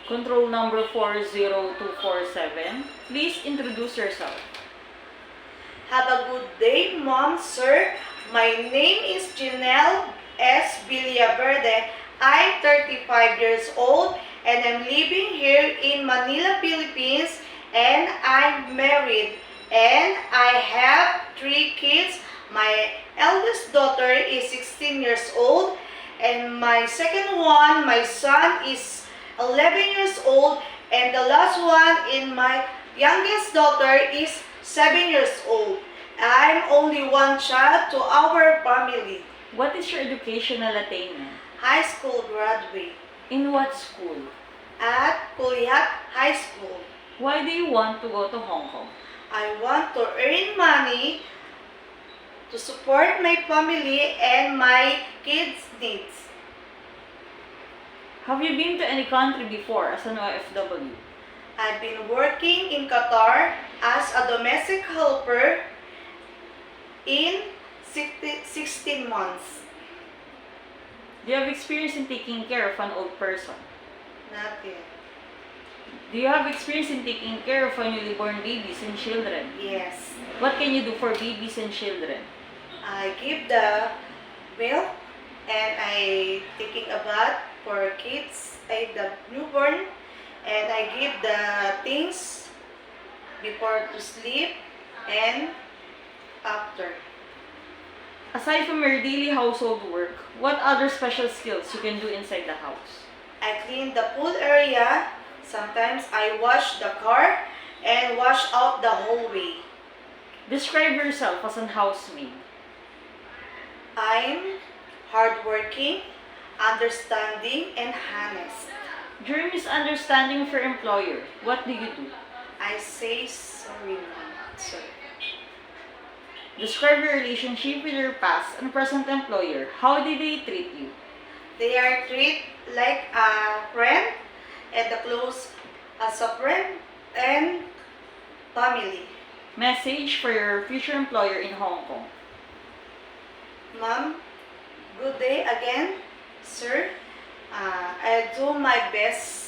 Control number 40247. Please introduce yourself. Have a good day, Mom, sir. My name is Janelle S. Villaverde. I'm 35 years old and I'm living here in Manila, Philippines, and I'm married and I have 3 kids. My eldest daughter is 16 years old and my second one, my son, is 11 years old, and the last one in my youngest daughter is 7 years old. I'm only one child to our family. What is your educational attainment? High school graduate In what school? at Kulihat High School. Why do you want to go to Hong Kong? I want to earn money to support my family and my kids' needs. Have you been to any country before as an OFW? I've been working in Qatar as a domestic helper in 16 months. Do you have experience in taking care of an old person? Not yet. Do you have experience in taking care of newly born babies and children? Yes. What can you do for babies and children? I give the milk and I taking a bath for kids, the newborn, and I give the things before to sleep and after. Aside from your daily household work, what other special skills you can do inside the house? I clean the pool area. Sometimes I wash the car and wash out the hallway. Describe yourself as an housemaid. I'm hardworking, understanding, and honest. During misunderstanding with your employer, what do you do? I say sorry, Mom, sir. Describe your relationship with your past and present employer. How did they treat you? They are treated like a friend and the close as a friend and family. Message for your future employer in Hong Kong. Mom, good day again, sir. I do my best